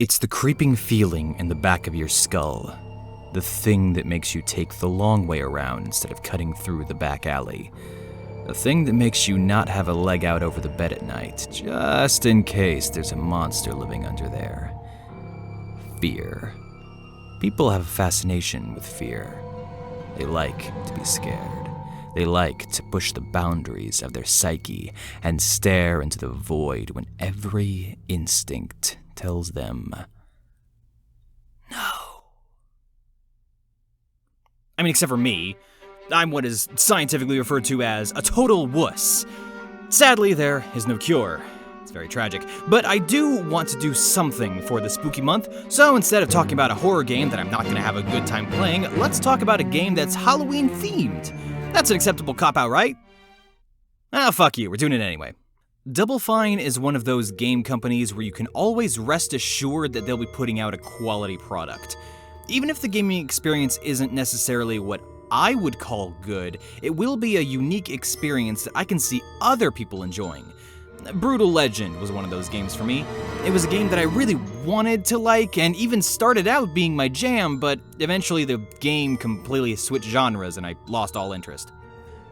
It's the creeping feeling in the back of your skull. The thing that makes you take the long way around instead of cutting through the back alley. The thing that makes you not have a leg out over the bed at night, just in case there's a monster living under there. Fear. People have a fascination with fear. They like to be scared. They like to push the boundaries of their psyche and stare into the void when every instinct tells them no. I mean, except for me. I'm what is scientifically referred to as a total wuss. Sadly, there is no cure. It's very tragic. But I do want to do something for the spooky month, so instead of talking about a horror game that I'm not going to have a good time playing, let's talk about a game that's Halloween themed. That's an acceptable cop-out, right? Ah, fuck you, we're doing it anyway. Double Fine is one of those game companies where you can always rest assured that they'll be putting out a quality product. Even if the gaming experience isn't necessarily what I would call good, it will be a unique experience that I can see other people enjoying. Brutal Legend was one of those games for me. It was a game that I really wanted to like and even started out being my jam, but eventually the game completely switched genres and I lost all interest.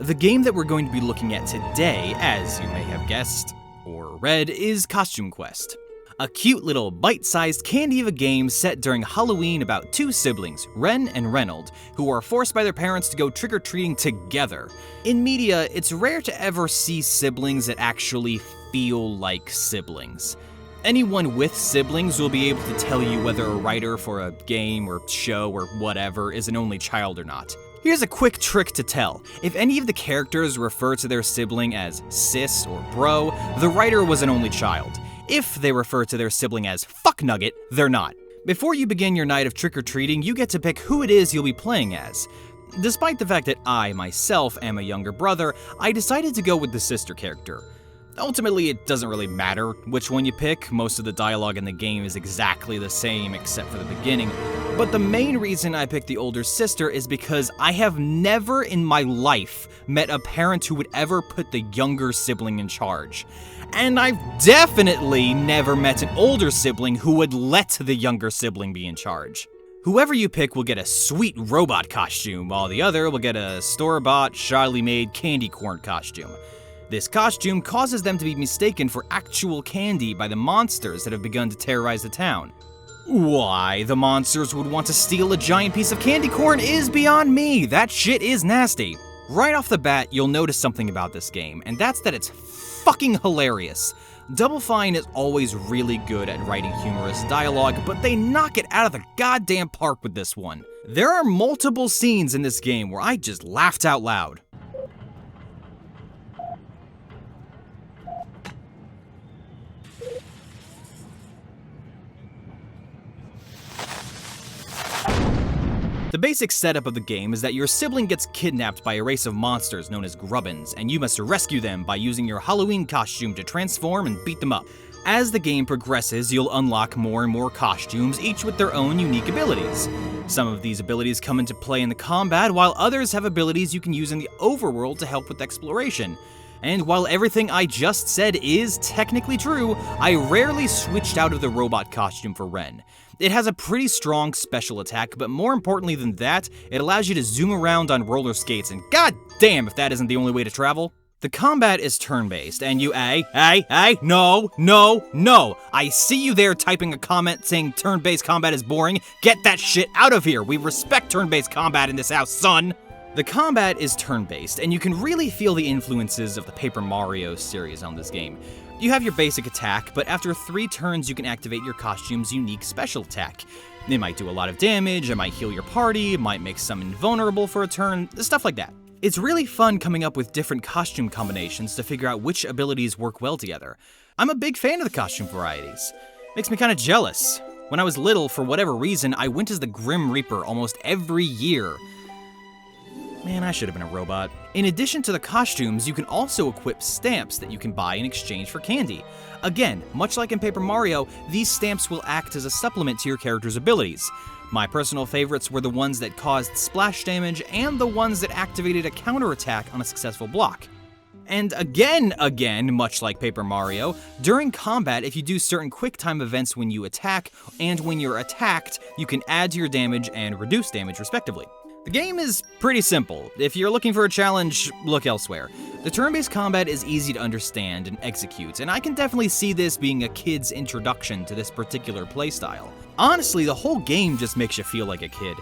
The game that we're going to be looking at today, as you may have guessed or read, is Costume Quest. A cute little bite-sized candy of a game set during Halloween about two siblings, Ren and Reynold, who are forced by their parents to go trick-or-treating together. In media, it's rare to ever see siblings that actually feel like siblings. Anyone with siblings will be able to tell you whether a writer for a game or show or whatever is an only child or not. Here's a quick trick to tell. If any of the characters refer to their sibling as sis or bro, the writer was an only child. If they refer to their sibling as fucknugget, they're not. Before you begin your night of trick-or-treating, you get to pick who it is you'll be playing as. Despite the fact that I, myself, am a younger brother, I decided to go with the sister character. Ultimately, it doesn't really matter which one you pick. Most of the dialogue in the game is exactly the same except for the beginning. But the main reason I picked the older sister is because I have never in my life met a parent who would ever put the younger sibling in charge. And I've definitely never met an older sibling who would let the younger sibling be in charge. Whoever you pick will get a sweet robot costume, while the other will get a store-bought, shyly made candy corn costume. This costume causes them to be mistaken for actual candy by the monsters that have begun to terrorize the town. Why the monsters would want to steal a giant piece of candy corn is beyond me. That shit is nasty. Right off the bat, you'll notice something about this game, and that's that it's fucking hilarious. Double Fine is always really good at writing humorous dialogue, but they knock it out of the goddamn park with this one. There are multiple scenes in this game where I just laughed out loud. The basic setup of the game is that your sibling gets kidnapped by a race of monsters known as Grubbins, and you must rescue them by using your Halloween costume to transform and beat them up. As the game progresses, you'll unlock more and more costumes, each with their own unique abilities. Some of these abilities come into play in the combat, while others have abilities you can use in the overworld to help with exploration. And while everything I just said is technically true, I rarely switched out of the robot costume for Ren. It has a pretty strong special attack, but more importantly than that, it allows you to zoom around on roller skates, and god damn if that isn't the only way to travel. The combat is turn-based, and you no! I see you there typing a comment saying turn-based combat is boring. Get that shit out of here! We respect turn-based combat in this house, son! The combat is turn-based, and you can really feel the influences of the Paper Mario series on this game. You have your basic attack, but after 3 turns you can activate your costume's unique special attack. It might do a lot of damage, it might heal your party, it might make some invulnerable for a turn, stuff like that. It's really fun coming up with different costume combinations to figure out which abilities work well together. I'm a big fan of the costume varieties. Makes me kinda jealous. When I was little, for whatever reason, I went as the Grim Reaper almost every year. Man, I should have been a robot. In addition to the costumes, you can also equip stamps that you can buy in exchange for candy. Again, much like in Paper Mario, these stamps will act as a supplement to your character's abilities. My personal favorites were the ones that caused splash damage and the ones that activated a counterattack on a successful block. And again, much like Paper Mario, during combat, if you do certain quick-time events when you attack, and when you're attacked, you can add to your damage and reduce damage respectively. The game is pretty simple. If you're looking for a challenge, look elsewhere. The turn-based combat is easy to understand and execute, and I can definitely see this being a kid's introduction to this particular playstyle. Honestly, the whole game just makes you feel like a kid.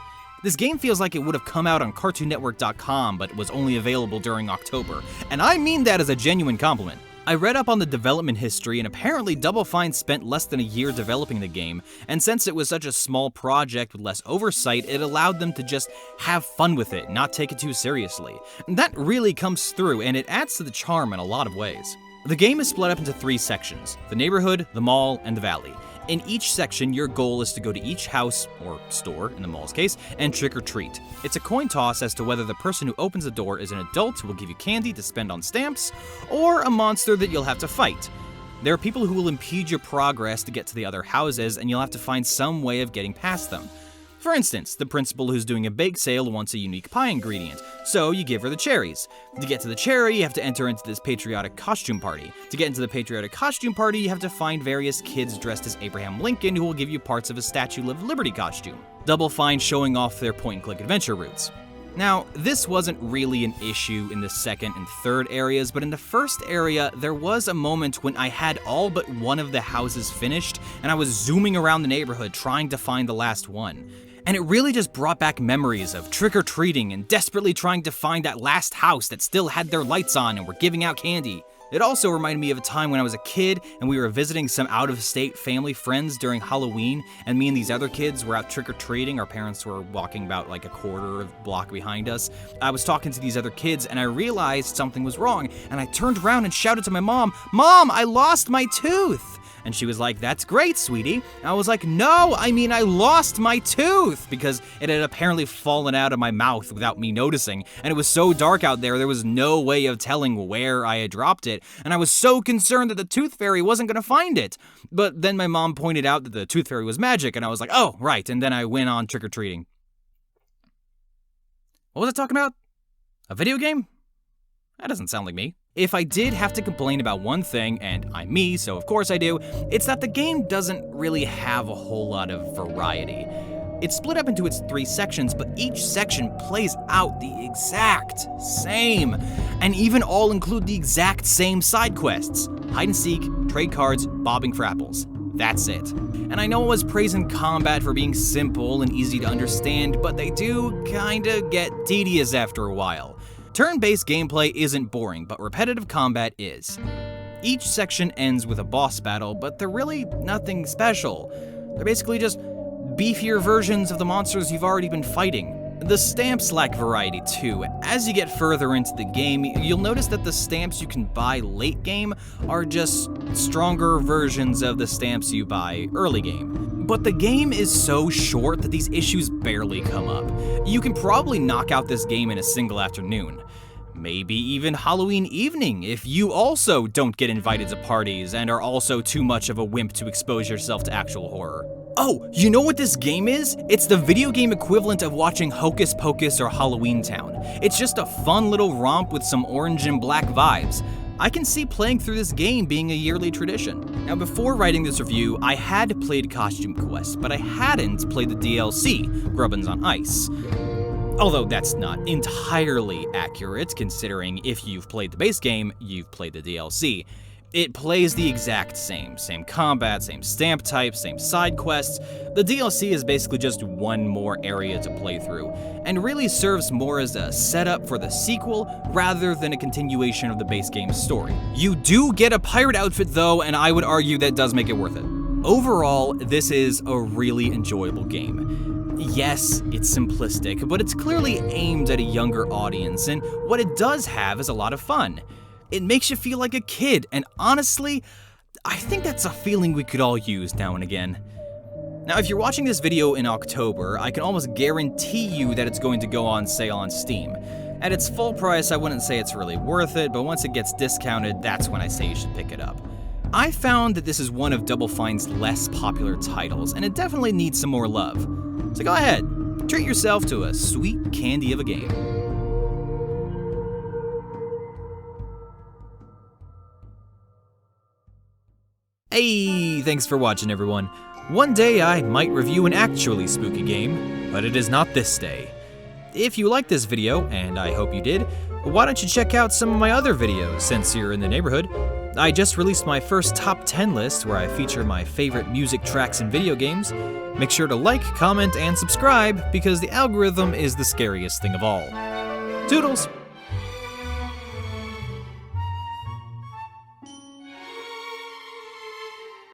This game feels like it would have come out on CartoonNetwork.com, but was only available during October, and I mean that as a genuine compliment. I read up on the development history, and apparently Double Fine spent less than a year developing the game, and since it was such a small project with less oversight, it allowed them to just have fun with it, not take it too seriously. And that really comes through, and it adds to the charm in a lot of ways. The game is split up into 3 sections: the neighborhood, the mall, and the valley. In each section, your goal is to go to each house, or store in the mall's case, and trick or treat. It's a coin toss as to whether the person who opens the door is an adult who will give you candy to spend on stamps, or a monster that you'll have to fight. There are people who will impede your progress to get to the other houses, and you'll have to find some way of getting past them. For instance, the principal who's doing a bake sale wants a unique pie ingredient, so you give her the cherries. To get to the cherry, you have to enter into this patriotic costume party. To get into the patriotic costume party, you have to find various kids dressed as Abraham Lincoln who will give you parts of a Statue of Liberty costume. Double Fine showing off their point-and-click adventure routes. Now, this wasn't really an issue in the second and third areas, but in the first area, there was a moment when I had all but one of the houses finished, and I was zooming around the neighborhood trying to find the last one. And it really just brought back memories of trick-or-treating and desperately trying to find that last house that still had their lights on and were giving out candy. It also reminded me of a time when I was a kid and we were visiting some out-of-state family friends during Halloween, and me and these other kids were out trick-or-treating. Our parents were walking about like a quarter of a block behind us. I was talking to these other kids and I realized something was wrong, and I turned around and shouted to my mom, "Mom, I lost my tooth!" And she was like, "That's great, sweetie." And I was like, "No, I mean I lost my tooth," because it had apparently fallen out of my mouth without me noticing, and it was so dark out there was no way of telling where I had dropped it, and I was so concerned that the Tooth Fairy wasn't gonna find it. But then my mom pointed out that the Tooth Fairy was magic, and I was like, "Oh, right," and then I went on trick-or-treating. What was I talking about? A video game? That doesn't sound like me. If I did have to complain about one thing, and I'm me, so of course I do, it's that the game doesn't really have a whole lot of variety. It's split up into its 3 sections, but each section plays out the exact same, and even all include the exact same side quests: hide and seek, trade cards, bobbing for apples. That's it. And I know I was praising combat for being simple and easy to understand, but they do kinda get tedious after a while. Turn-based gameplay isn't boring, but repetitive combat is. Each section ends with a boss battle, but they're really nothing special. They're basically just beefier versions of the monsters you've already been fighting. The stamps lack variety too. As you get further into the game, you'll notice that the stamps you can buy late game are just stronger versions of the stamps you buy early game. But the game is so short that these issues barely come up. You can probably knock out this game in a single afternoon. Maybe even Halloween evening if you also don't get invited to parties and are also too much of a wimp to expose yourself to actual horror. Oh, you know what this game is? It's the video game equivalent of watching Hocus Pocus or Halloween Town. It's just a fun little romp with some orange and black vibes. I can see playing through this game being a yearly tradition. Now, before writing this review, I had played Costume Quest, but I hadn't played the DLC, Grubbins on Ice. Although that's not entirely accurate, considering if you've played the base game, you've played the DLC. It plays the exact same combat, same stamp type, same side quests. The DLC is basically just one more area to play through, and really serves more as a setup for the sequel rather than a continuation of the base game's story. You do get a pirate outfit though, and I would argue that does make it worth it. Overall, this is a really enjoyable game. Yes, it's simplistic, but it's clearly aimed at a younger audience, and what it does have is a lot of fun. It makes you feel like a kid, and honestly, I think that's a feeling we could all use now and again. Now, if you're watching this video in October, I can almost guarantee you that it's going to go on sale on Steam. At its full price, I wouldn't say it's really worth it, but once it gets discounted, that's when I say you should pick it up. I found that this is one of Double Fine's less popular titles, and it definitely needs some more love. So go ahead, treat yourself to a sweet candy of a game. Hey, thanks for watching, everyone. One day I might review an actually spooky game, but it is not this day. If you liked this video, and I hope you did, why don't you check out some of my other videos since you're in the neighborhood? I just released my first top 10 list where I feature my favorite music tracks in video games. Make sure to like, comment, and subscribe because the algorithm is the scariest thing of all. Toodles!